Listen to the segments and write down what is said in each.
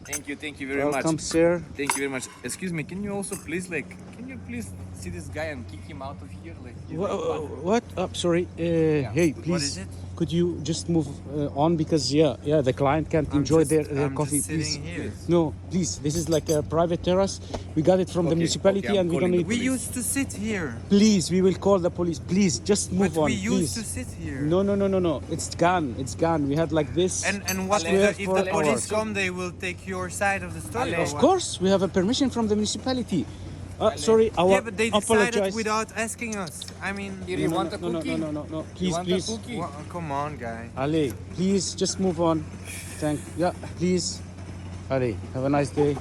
Thank you very much. Welcome, sir. Thank you very much. Excuse me, can you also please see this guy and kick him out of here? What? Sorry. Hey, please. What is it? Could you just move on because the client can't enjoy their coffee. Just Please. sitting here. No, please. This is like a private terrace. We got it from the municipality, I'm and we don't calling need. We used to sit here. Please, we will call the police. Please, just move But on. we used please. to sit here. No. It's gone. It's gone. We had like this. And what square if for the police hours. come? They will take your side of the story. Of course, we have a permission from the municipality. Sorry, Yeah, but they decided apologize. without asking us. I mean, You want a no, cookie? no. You want Please. a cookie? come on, guy. Ali, please just move on. Please. Ali, have a nice day.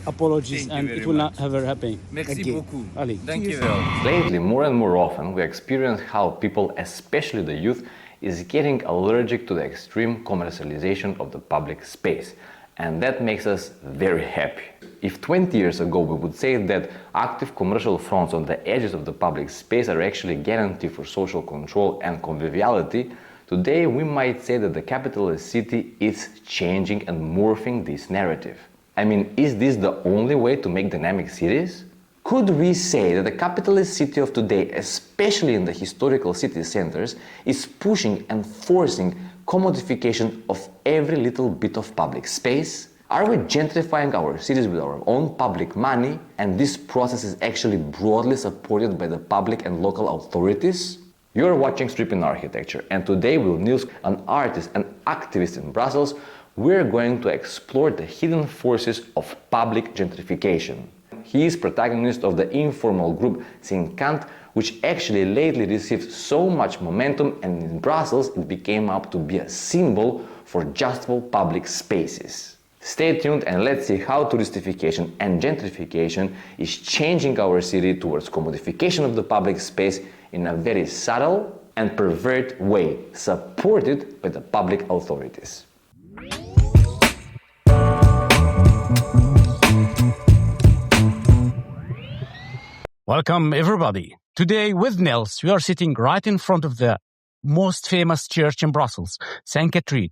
Apologies, Thank you and very it will much. not ever happen Merci again. beaucoup. Ali, Thank you cheers. very much. Lately, more and more often, we experience how people, especially the youth, is getting allergic to the extreme commercialization of the public space. And that makes us very happy. If 20 years ago we would say that active commercial fronts on the edges of the public space are actually a guarantee for social control and conviviality, today we might say that the capitalist city is changing and morphing this narrative. I mean, is this the only way to make dynamic cities? Could we say that the capitalist city of today, especially in the historical city centers, is pushing and forcing commodification of every little bit of public space? Are we gentrifying our cities with our own public money, and this process is actually broadly supported by the public and local authorities? You're watching Strip in Architecture, and today with Niels, an artist and activist in Brussels, we're going to explore the hidden forces of public gentrification. He is protagonist of the informal group Sinkant, which actually lately received so much momentum, and in Brussels it became up to be a symbol for justful public spaces. Stay tuned and let's see how touristification and gentrification is changing our city towards commodification of the public space in a very subtle and perverted way, supported by the public authorities. Welcome, everybody. Today, with Nels, we are sitting right in front of the most famous church in Brussels, St. Catherine.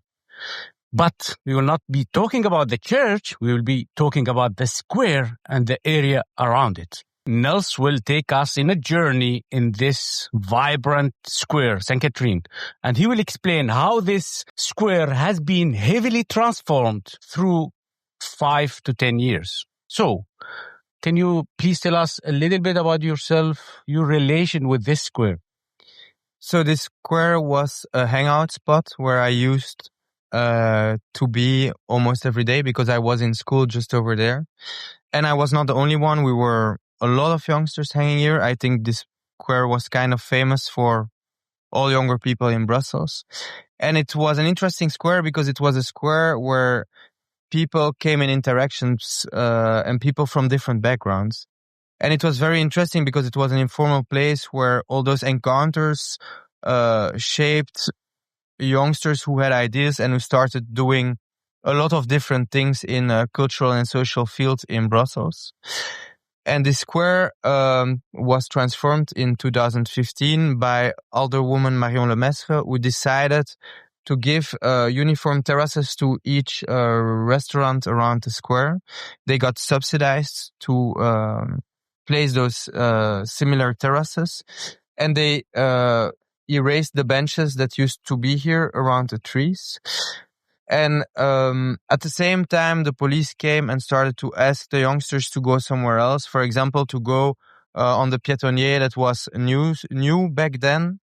But we will not be talking about the church. We will be talking about the square and the area around it. Nels will take us in a journey in this vibrant square, St. Catherine, and he will explain how this square has been heavily transformed through 5 to 10 years. So, can you please tell us a little bit about yourself, your relation with this square? So this square was a hangout spot where I used to be almost every day because I was in school just over there. And I was not the only one. We were a lot of youngsters hanging here. I think this square was kind of famous for all younger people in Brussels. And it was an interesting square because it was a square where people came in interactions and people from different backgrounds. And it was very interesting because it was an informal place where all those encounters shaped youngsters who had ideas and who started doing a lot of different things in cultural and social fields in Brussels. And the square was transformed in 2015 by Alderwoman Marion Lemestre, who decided to give uniform terraces to each restaurant around the square. They got subsidized to place those similar terraces, and they erased the benches that used to be here around the trees. And at the same time, the police came and started to ask the youngsters to go somewhere else. For example, to go on the piétonnier that was new back then.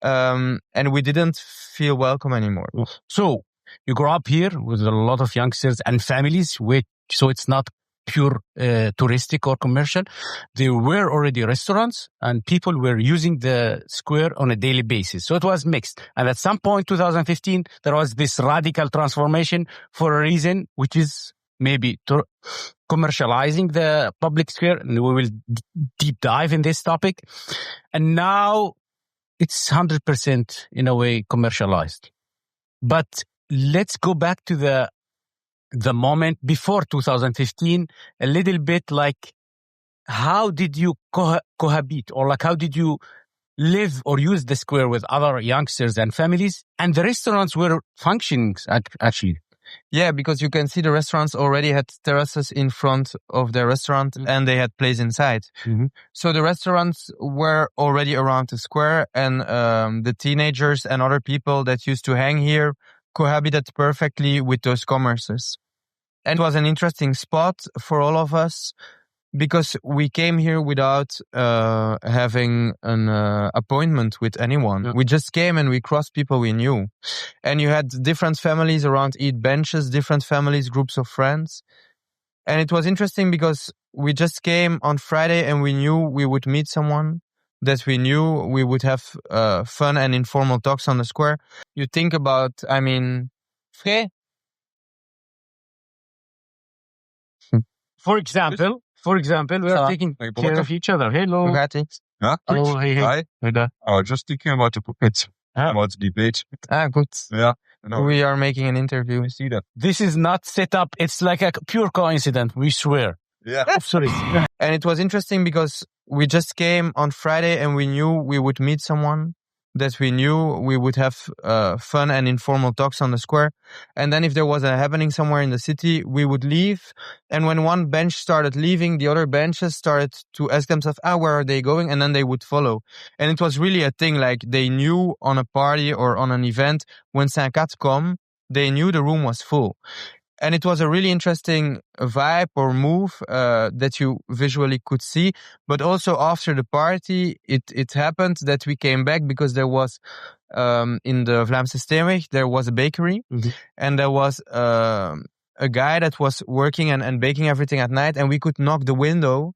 And we didn't feel welcome anymore. So, you grew up here with a lot of youngsters and families, so it's not pure touristic or commercial. There were already restaurants and people were using the square on a daily basis. So it was mixed. And at some point, 2015, there was this radical transformation for a reason, which is maybe commercializing the public square. And we will deep dive in this topic. And now it's 100% in a way commercialized. But let's go back to the moment before 2015, a little bit like how did you cohabit, or like how did you live or use the square with other youngsters and families? And the restaurants were functioning actually. Yeah, because you can see the restaurants already had terraces in front of their restaurant and they had place inside. Mhm. So the restaurants were already around the square, and the teenagers and other people that used to hang here cohabited perfectly with those commerces. And it was an interesting spot for all of us because we came here without having an appointment with anyone. Yeah. We just came and we crossed people we knew. And you had different families around each benches, different families, groups of friends. And it was interesting because we just came on Friday and we knew we would meet someone, that we knew we would have fun and informal talks on the square. You think about, I mean, Fré? For example, we are taking care of each other. Hello. Hoe gaat het? Ja, goed. Hello. Hey. Hi. Hey there. I was just thinking about the puppets. About the debate. Ah, good. Yeah. No, We are making an interview. I see that. This is not set up. It's like a pure coincidence. We swear. Yeah. Absolutely. And it was interesting because we just came on Friday and we knew we would meet someone, that we knew we would have fun and informal talks on the square. And then if there was a happening somewhere in the city, we would leave. And when one bench started leaving, the other benches started to ask themselves, where are they going? And then they would follow. And it was really a thing, like they knew on a party or on an event, when StA&x come, they knew the room was full. And it was a really interesting vibe or move that you visually could see. But also after the party, it happened that we came back because there was, in the Vlaamse Steenweg, there was a bakery. Mm-hmm. And there was a guy that was working and baking everything at night. And we could knock the window.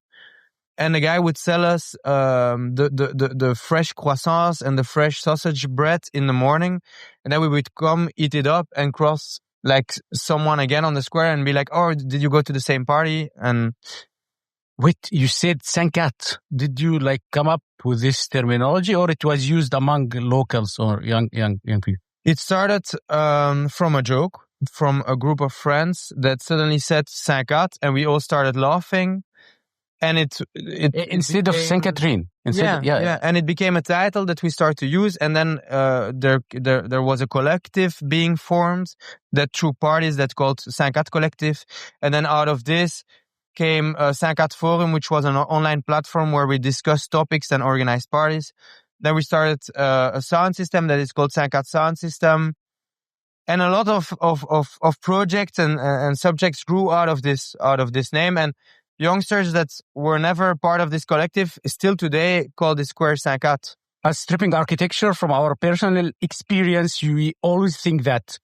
And the guy would sell us the fresh croissants and the fresh sausage bread in the morning. And then we would come, eat it up, and cross like someone again on the square and be like, oh, did you go to the same party? And Wait, you said StA&x. Did you like come up with this terminology, or it was used among locals or young people? it started from a joke from a group of friends that suddenly said StA&x, and we all started laughing. And it Instead of Saint Catherine. Yeah. And it became a title that we started to use. And then there was a collective being formed that through parties that called StA&x Collective. And then out of this came StA&x Forum, which was an online platform where we discussed topics and organized parties. Then we started a sound system that is called StA&x Sound System. And a lot of projects and subjects grew out of this name. And youngsters that were never part of this collective still today call this square StA&x. As stripping architecture, from our personal experience, we always think that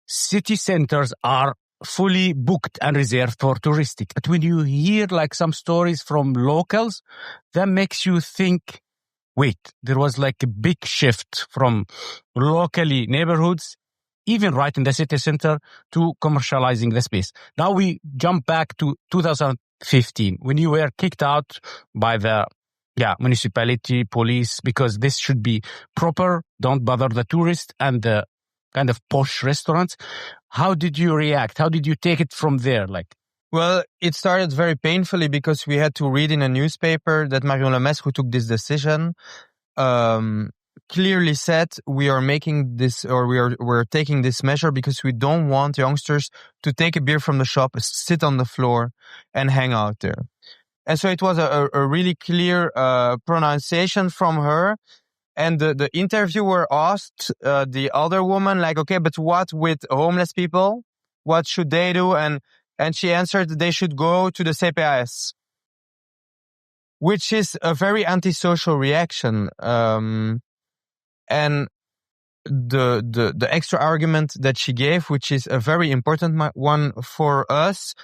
city centers are fully booked and reserved for touristic. But when you hear like some stories from locals, that makes you think, wait, there was like a big shift from locally neighborhoods, even right in the city center, to commercializing the space. Now we jump back to 2015, when you were kicked out by the municipality, police, because this should be proper, don't bother the tourists and the kind of posh restaurants. How did you react? How did you take it from there? Well, it started very painfully because we had to read in a newspaper that Marion Lemestre, who took this decision, clearly said we are making this, or we're taking this measure because we don't want youngsters to take a beer from the shop, sit on the floor, and hang out there. And so it was a really clear pronunciation from her. And the interviewer asked the other woman, like, okay, but what with homeless people? What should they do? And she answered they should go to the CPAS, which is a very antisocial reaction. And the extra argument that she gave, which is a very important one for us,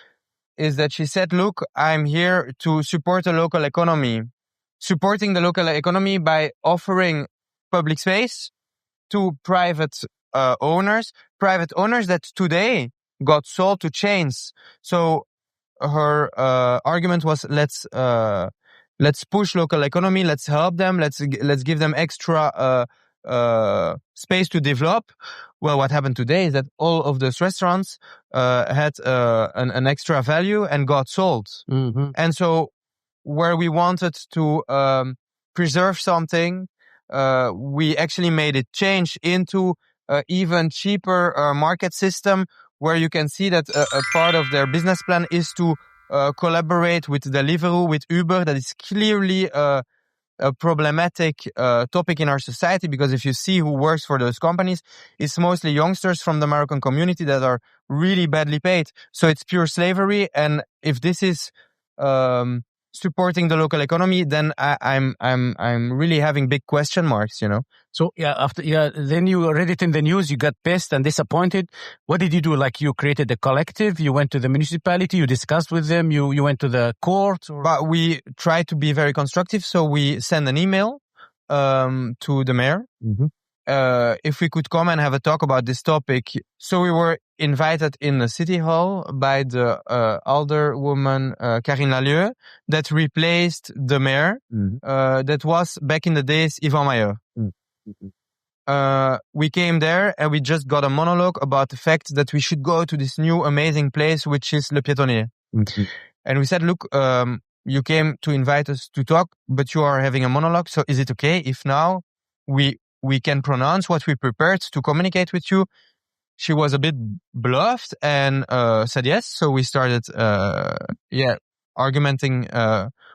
is that she said, look, I'm here to support the local economy. Supporting the local economy by offering public space to private owners that today got sold to chains. So her argument was, let's push local economy, let's help them, let's give them extra space to develop. Well, what happened today is that all of those restaurants had an extra value and got sold. Mm-hmm. And so where we wanted to preserve something, we actually made it change into an even cheaper market system where you can see that a part of their business plan is to collaborate with Deliveroo, with Uber. That is clearly a problematic topic in our society, because if you see who works for those companies, it's mostly youngsters from the Moroccan community that are really badly paid. So it's pure slavery. And if this is supporting the local economy, then I'm really having big question marks, you know. So then you read it in the news, you got pissed and disappointed. What did you do? Like, you created a collective, you went to the municipality, you discussed with them, you went to the court? Or? But we try to be very constructive, so we send an email to the mayor. Mm-hmm. If we could come and have a talk about this topic. So we were invited in the city hall by the alderwoman Karine Lalieu, that replaced the mayor. Mm-hmm. That was back in the days Yvan Maillot. Mm-hmm. We came there and we just got a monologue about the fact that we should go to this new amazing place, which is Le Piétonnier. Mm-hmm. And we said, look, you came to invite us to talk, but you are having a monologue. So is it okay if now we can pronounce what we prepared to communicate with you? She was a bit bluffed and said yes. So we started argumenting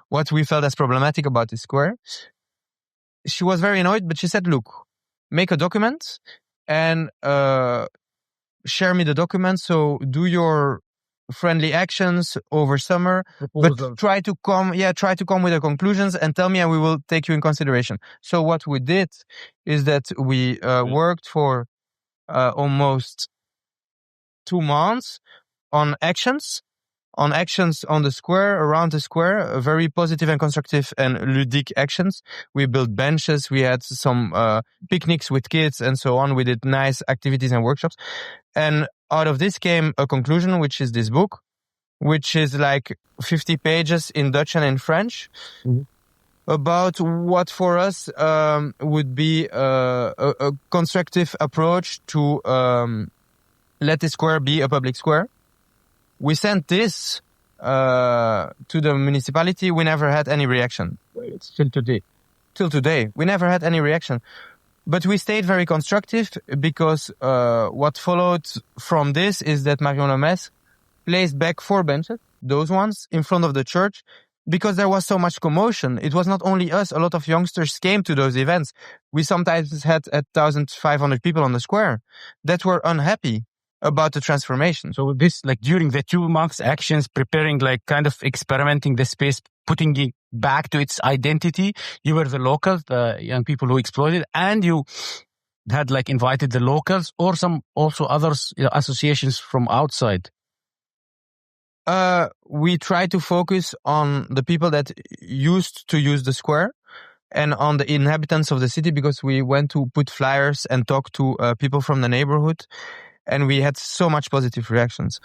what we felt as problematic about the square. She was very annoyed, but she said, look, make a document and share me the document. So do your friendly actions over summer, but try to come with the conclusions and tell me, and we will take you in consideration. So what we did is that we worked for almost 2 months on actions on the square, around the square, very positive and constructive and ludic actions. We built benches, we had some picnics with kids and so on. We did nice activities and workshops. And out of this came a conclusion, which is this book, which is like 50 pages in Dutch and in French, mm-hmm. about what for us would be a constructive approach to let the square be a public square. We sent this to the municipality. We never had any reaction. Till today. We never had any reaction. But we stayed very constructive, because what followed from this is that Marion Lemestre placed back 4 benches, those ones, in front of the church, because there was so much commotion. It was not only us. A lot of youngsters came to those events. We sometimes had 1,500 people on the square that were unhappy about the transformation. So this, like, during the 2 months actions, preparing, like, kind of experimenting the space, putting it back to its identity, you were the locals, the young people who exploited, and you had, like, invited the locals or some also others, associations from outside. We try to focus on the people that used to use the square and on the inhabitants of the city, because we went to put flyers and talk to people from the neighborhood. And we had so much positive reactions.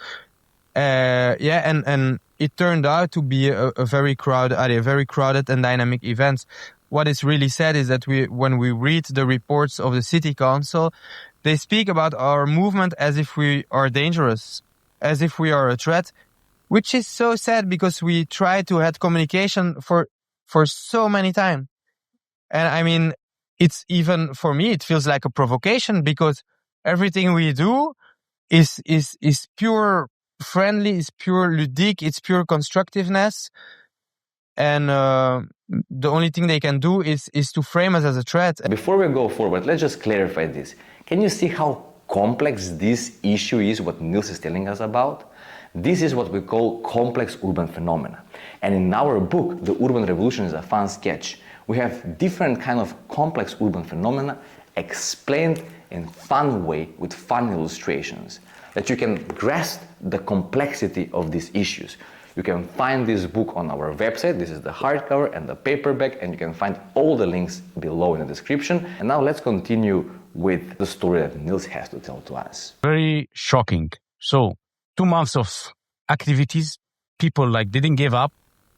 And it turned out to be a very crowded and dynamic event. What is really sad is that when we read the reports of the city council, they speak about our movement as if we are dangerous, as if we are a threat, which is so sad, because we tried to have communication for so many time. And I mean, it's even, for me, it feels like a provocation, because everything we do is pure friendly, is pure ludic, it's pure constructiveness. And the only thing they can do is to frame us as a threat. Before we go forward, let's just clarify this. Can you see how complex this issue is, what Niels is telling us about? This is what we call complex urban phenomena. And in our book, The Urban Revolution is a Fun Sketch, we have different kind of complex urban phenomena explained in fun way with fun illustrations, that you can grasp the complexity of these issues. You can find this book on our website. This is the hardcover and the paperback, and you can find all the links below in the description. And now let's continue with the story that Niels has to tell to us. Very shocking. So 2 months of activities, people didn't give up.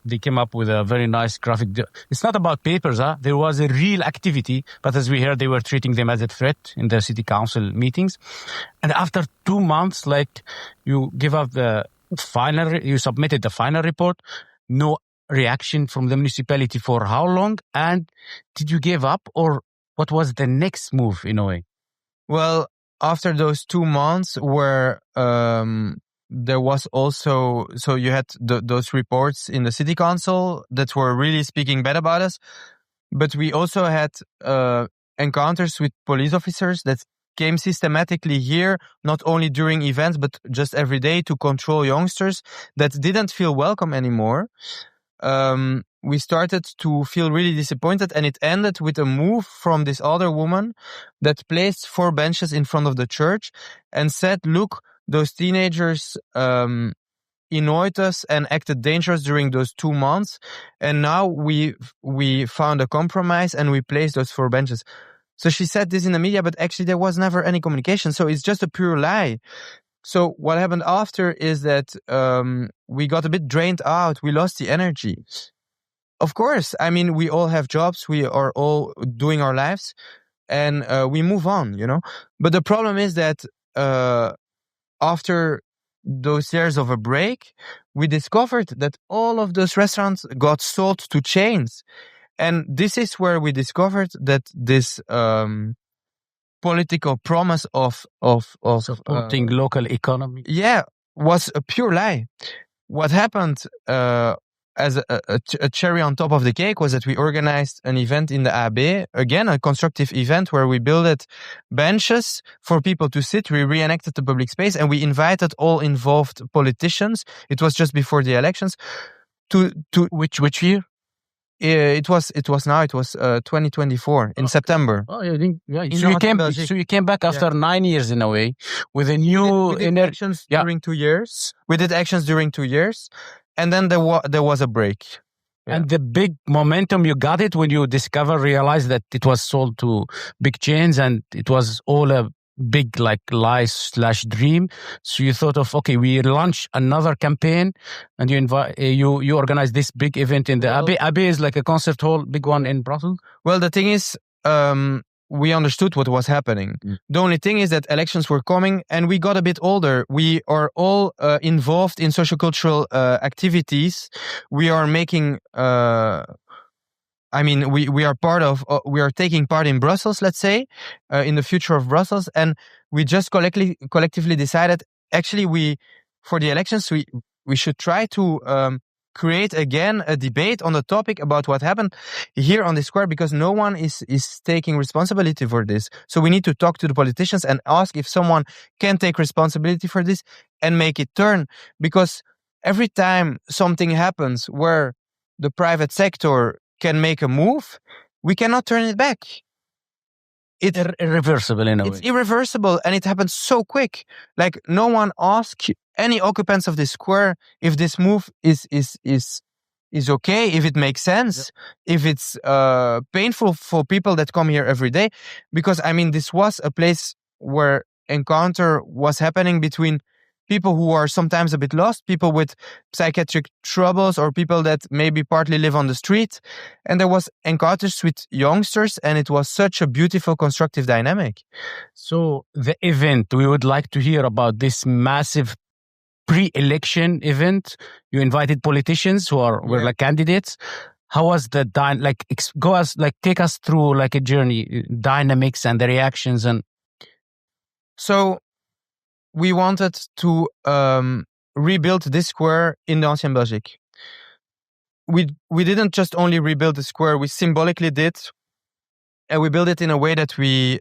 They came up with a very nice graphic. It's not about papers, There was a real activity, but as we heard, they were treating them as a threat in the city council meetings. And after 2 months, you give up you submitted the final report, no reaction from the municipality for how long? And did you give up, or what was the next move in a way? Well, after those 2 months where there was also, so you had those reports in the city council that were really speaking bad about us, but we also had encounters with police officers that came systematically here, not only during events, but just every day to control youngsters that didn't feel welcome anymore. We started to feel really disappointed, and it ended with a move from this other woman that placed 4 benches in front of the church and said, look, those teenagers annoyed us and acted dangerous during those 2 months, and now we found a compromise and we placed those 4 benches. So she said this in the media, but actually there was never any communication, so it's just a pure lie. So what happened after is that we got a bit drained out. We lost the energy. Of course, I mean, we all have jobs. We are all doing our lives, and we move on, you know. But the problem is that after those years of a break, we discovered that all of those restaurants got sold to chains. And this is where we discovered that this political promise of supporting local economy, was a pure lie. What happened as a cherry on top of the cake was that we organized an event in the AB, again a constructive event where we built benches for people to sit. We reenacted the public space and we invited all involved politicians. It was just before the elections. To which year? It was 2024 in September. Oh, you think, yeah. So you came back after 9 years in a way with a new we did actions during 2 years. We did actions during 2 years, and then there was a break. Yeah. And the big momentum, you got it when you realized that it was sold to big chains and it was all a big like lie/dream. So you thought of, okay, we launch another campaign, and you organize this big event in the Abbey. Abbey is like a concert hall, big one in Brussels. Well, the thing is, we understood what was happening. The only thing is that elections were coming and we got a bit older. We are all involved in sociocultural activities. We are making we are taking part in Brussels, let's say, in the future of Brussels, and we just collectively decided, actually, for the elections, we should try to create again a debate on the topic about what happened here on the square, because no one is taking responsibility for this. So we need to talk to the politicians and ask if someone can take responsibility for this and make it turn, because every time something happens where the private sector can make a move, we cannot turn it back. It's irreversible in a way. It's irreversible, and it happens so quick. Like, no one asks any occupants of this square if this move is okay, if it makes sense, if it's painful for people that come here every day. Because, I mean, this was a place where encounter was happening between people who are sometimes a bit lost, people with psychiatric troubles, or people that maybe partly live on the street. And there was encounters with youngsters, and it was such a beautiful, constructive dynamic. So the event, we would like to hear about this massive pre-election event. You invited politicians who were like candidates. How was the take us through like a journey, dynamics and the reactions and. So we wanted to rebuild this square in the Ancienne Belgique. We didn't just only rebuild the square, we symbolically did, and we built it in a way that we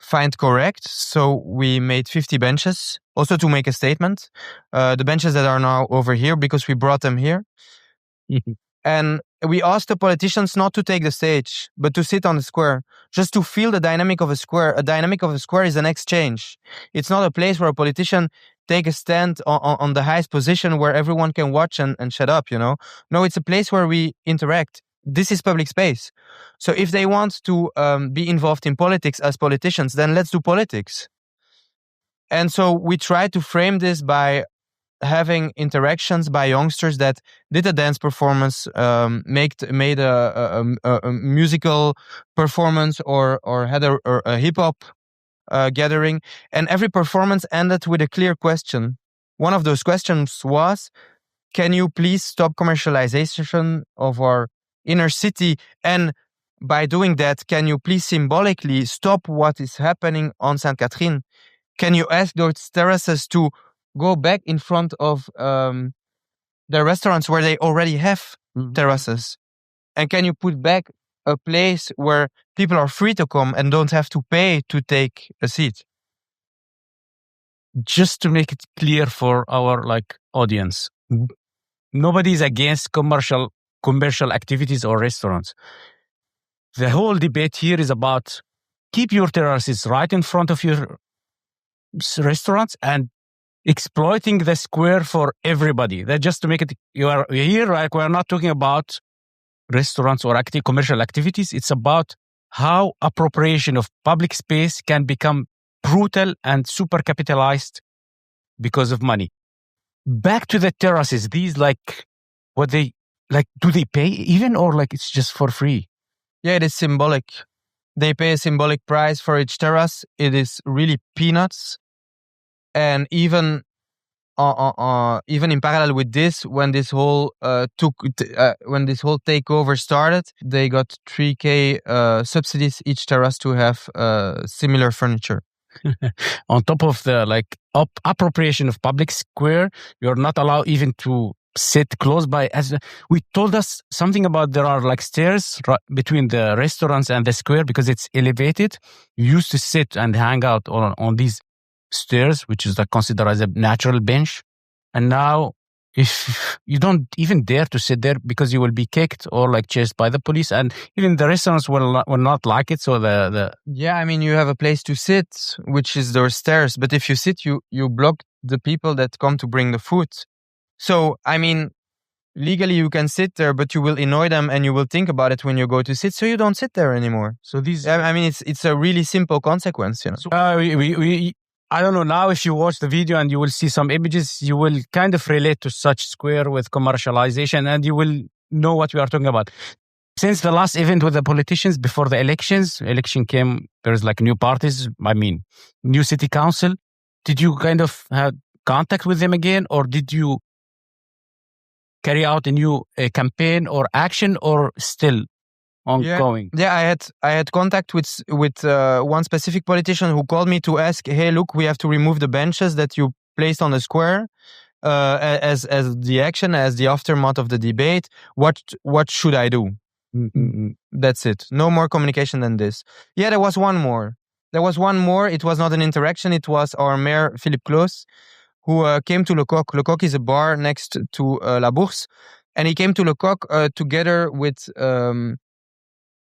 find correct. So we made 50 benches, also to make a statement. The benches that are now over here, because we brought them here. And we asked the politicians not to take the stage, but to sit on the square, just to feel the dynamic of a square. A dynamic of a square is an exchange. It's not a place where a politician take a stand on the highest position where everyone can watch and shut up, you know? No, it's a place where we interact. This is public space. So if they want to be involved in politics as politicians, then let's do politics. And so we try to frame this by having interactions by youngsters that did a dance performance, made a musical performance, or had a hip hop gathering, and every performance ended with a clear question. One of those questions was, "Can you please stop commercialization of our inner city and by doing that, can you please symbolically stop what is happening on Sainte Catherine? Can you ask those terraces to go back in front of the restaurants where they already have terraces? And can you put back a place where people are free to come and don't have to pay to take a seat? Just to make it clear for our audience, nobody is against commercial activities or restaurants. The whole debate here is about keep your terraces right in front of your restaurants and exploiting the square for everybody. That just to make it, you're here, we're not talking about restaurants or commercial activities. It's about how appropriation of public space can become brutal and super capitalized because of money. Back to the terraces, these what they do they pay even or it's just for free? Yeah, it is symbolic. They pay a symbolic price for each terrace. It is really peanuts. And even in parallel with this, when this whole takeover started, they got 3K subsidies each terrace to have similar furniture. On top of the appropriation of public square, you're not allowed even to sit close by. As we told us something about, there are stairs between the restaurants and the square because it's elevated. You used to sit and hang out on these stairs, which is considered as a natural bench. And now, if you don't even dare to sit there because you will be kicked or chased by the police, and even the restaurants will not like it. So you have a place to sit, which is those stairs. But if you sit, you block the people that come to bring the food. So legally you can sit there, but you will annoy them and you will think about it when you go to sit. So you don't sit there anymore. So it's a really simple consequence, So, I don't know, now if you watch the video and you will see some images, you will kind of relate to such square with commercialization and you will know what we are talking about. Since the last event with the politicians before the election came, there's new parties, new city council. Did you kind of have contact with them again, or did you carry out a new campaign or action, or still ongoing? Yeah, I had contact with one specific politician who called me to ask, hey, look, we have to remove the benches that you placed on the square as the action, as the aftermath of the debate. What should I do? Mm-hmm. That's it. No more communication than this. Yeah, there was one more. It was not an interaction. It was our mayor, Philippe Claus, who came to Le Coq. Le Coq is a bar next to La Bourse. And he came to Le Coq together with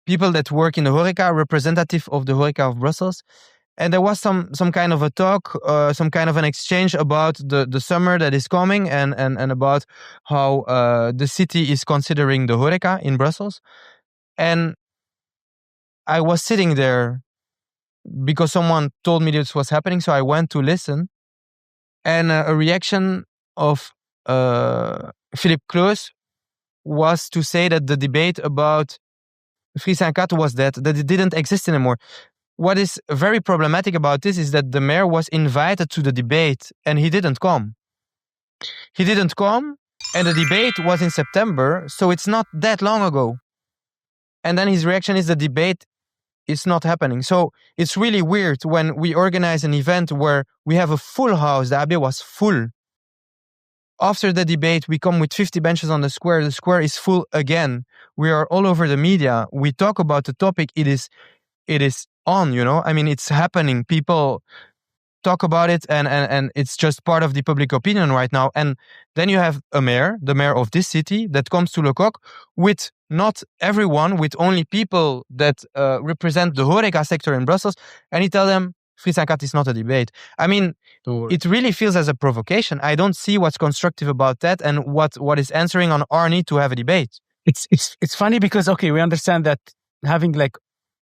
people that work in the Horeca, representative of the Horeca of Brussels. And there was some kind of a talk, some kind of an exchange about the summer that is coming and about how the city is considering the Horeca in Brussels. And I was sitting there because someone told me this was happening, so I went to listen. And a reaction of Philippe Claus was to say that the debate about Free Saint-Cat was that it didn't exist anymore. What is very problematic about this is that the mayor was invited to the debate and he didn't come. And the debate was in September, so it's not that long ago. And then his reaction is the debate is not happening. So it's really weird when we organize an event where we have a full house. The AB was full. After the debate, we come with 50 benches on the square. The square is full again. We are all over the media. We talk about the topic. It is on, it's happening. People talk about it and it's just part of the public opinion right now. And then you have the mayor of this city that comes to Le Coq with not everyone, with only people that represent the Horeca sector in Brussels. And he tells them, Free Saint-Cat is not a debate. It really feels as a provocation. I don't see what's constructive about that and what is answering on our need to have a debate. It's funny because, okay, we understand that having big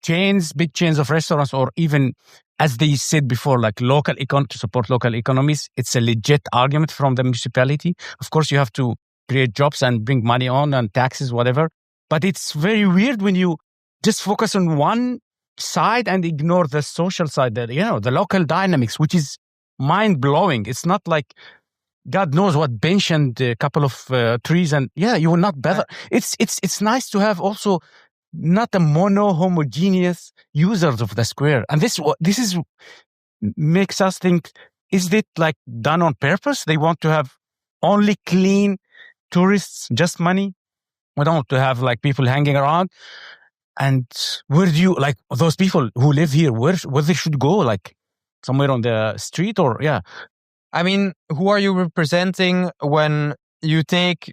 chains of restaurants, or even, as they said before, to support local economies, it's a legit argument from the municipality. Of course, you have to create jobs and bring money on and taxes, whatever. But it's very weird when you just focus on one side and ignore the social side, the local dynamics, which is mind-blowing. It's not like God knows what bench and a couple of trees, and you will not bother. It's nice to have also not a homogeneous users of the square. And this is makes us think, is it like done on purpose? They want to have only clean tourists, just money. We don't want to have like people hanging around. And where do you, like those people who live here, where they should go? Like somewhere on the street or, yeah. I mean, who are you representing when you take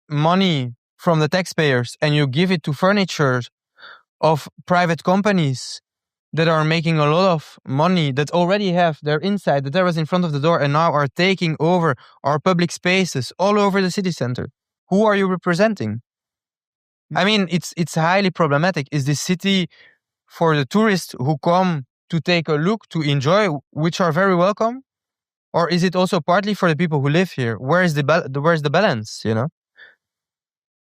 money from the taxpayers and you give it to furniture of private companies that are making a lot of money, that already have their inside, the terrace in front of the door, and now are taking over our public spaces all over the city center? Who are you representing? I mean, it's highly problematic. Is this city for the tourists who come to take a look, to enjoy, which are very welcome? Or is it also partly for the people who live here? Where's the balance, you know?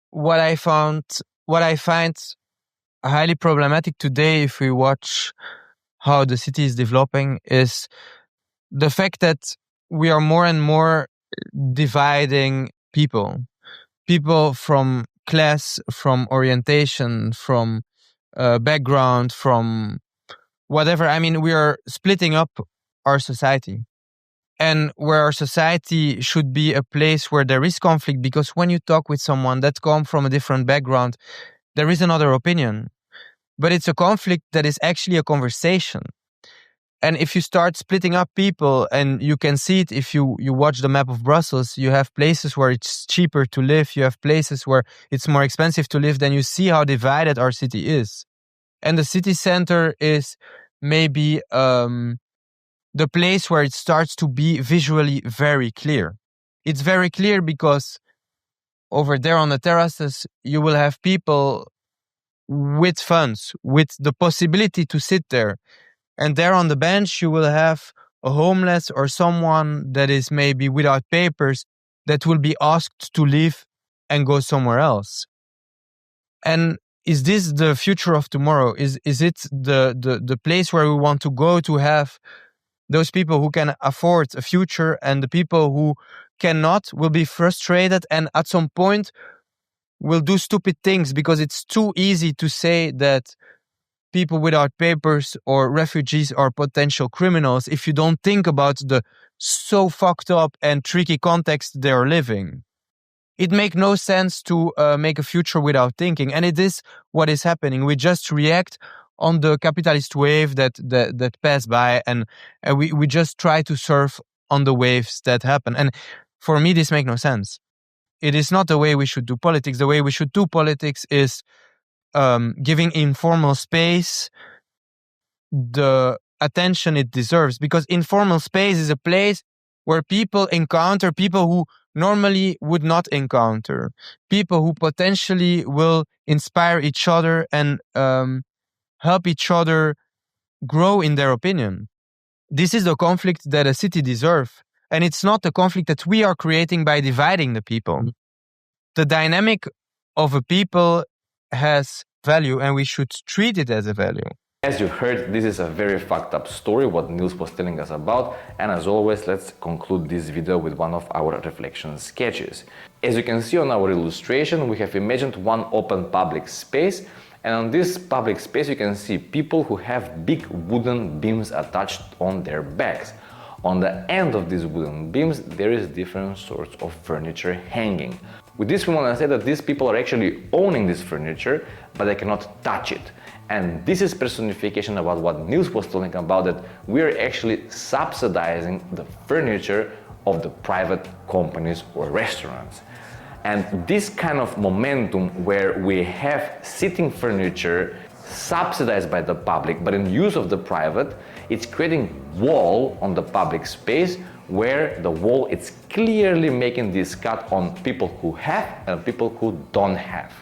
What I find highly problematic today, if we watch how the city is developing, is the fact that we are more and more dividing people from class, from orientation, from background, from whatever. I mean, we are splitting up our society. And where our society should be a place where there is conflict, because when you talk with someone that comes from a different background, there is another opinion. But it's a conflict that is actually a conversation. And if you start splitting up people, and you can see it if you watch the map of Brussels, you have places where it's cheaper to live, you have places where it's more expensive to live, then you see how divided our city is. And the city center is maybe the place where it starts to be visually very clear. It's very clear because over there on the terraces, you will have people with funds, with the possibility to sit there. And there on the bench, you will have a homeless or someone that is maybe without papers that will be asked to leave and go somewhere else. And is this the future of tomorrow? Is it the place where we want to go to have those people who can afford a future, and the people who cannot will be frustrated and at some point will do stupid things, because it's too easy to say that people without papers or refugees are potential criminals if you don't think about the so fucked up and tricky context they are living. It makes no sense to make a future without thinking, and it is what is happening. We just react on the capitalist wave that pass by, and we just try to surf on the waves that happen. And for me, this makes no sense. It is not the way we should do politics. The way we should do politics is giving informal space the attention it deserves, because informal space is a place where people encounter people who normally would not encounter, people who potentially will inspire each other and help each other grow in their opinion. This is the conflict that a city deserves. And it's not the conflict that we are creating by dividing the people. The dynamic of a people has value, and we should treat it as a value. As you heard, this is a very fucked up story, what Niels was telling us about, and as always, let's conclude this video with one of our reflection sketches. As you can see on our illustration, we have imagined one open public space, and on this public space you can see people who have big wooden beams attached on their backs. On the end of these wooden beams there is different sorts of furniture hanging. With this we want to say that these people are actually owning this furniture, but they cannot touch it. And this is personification about what Niels was talking about, that we are actually subsidizing the furniture of the private companies or restaurants. And this kind of momentum where we have sitting furniture subsidized by the public but in use of the private, it's creating wall on the public space, where the wall is clearly making this cut on people who have and people who don't have.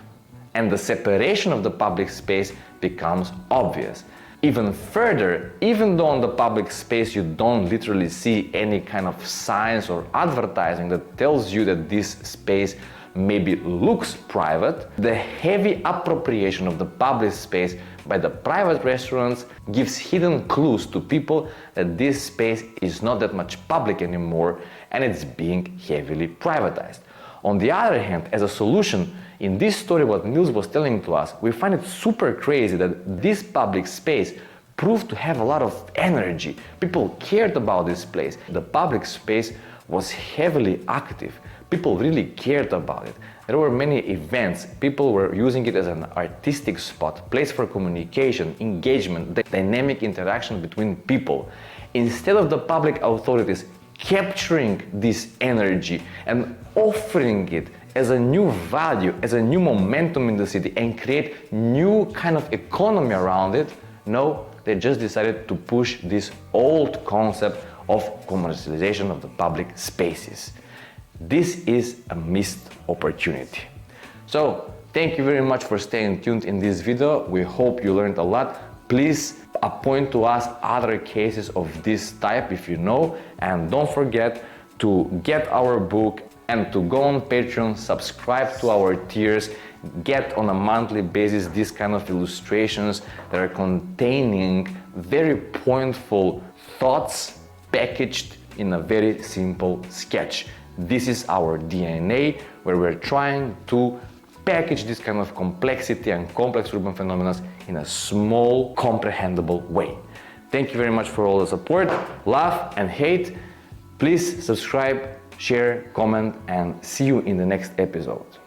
And the separation of the public space becomes obvious. Even further, even though on the public space you don't literally see any kind of signs or advertising that tells you that this space maybe looks private, the heavy appropriation of the public space by the private restaurants gives hidden clues to people that this space is not that much public anymore and it's being heavily privatized. On the other hand, as a solution, in this story what Niels was telling to us, we find it super crazy that this public space proved to have a lot of energy. People cared about this place. The public space was heavily active. People really cared about it. There were many events. People were using it as an artistic spot, place for communication, engagement, dynamic interaction between people. Instead of the public authorities capturing this energy and offering it as a new value, as a new momentum in the city and create new kind of economy around it, no, they just decided to push this old concept of commercialization of the public spaces. This is a missed opportunity. So, thank you very much for staying tuned in this video. We hope you learned a lot. Please point to us other cases of this type if you know, and don't forget to get our book and to go on Patreon, subscribe to our tiers, get on a monthly basis these kind of illustrations that are containing very pointful thoughts packaged in a very simple sketch. This is our DNA, where we're trying to package this kind of complexity and complex urban phenomena in a small, comprehensible way. Thank you very much for all the support, love and hate. Please subscribe, share, comment, and see you in the next episode.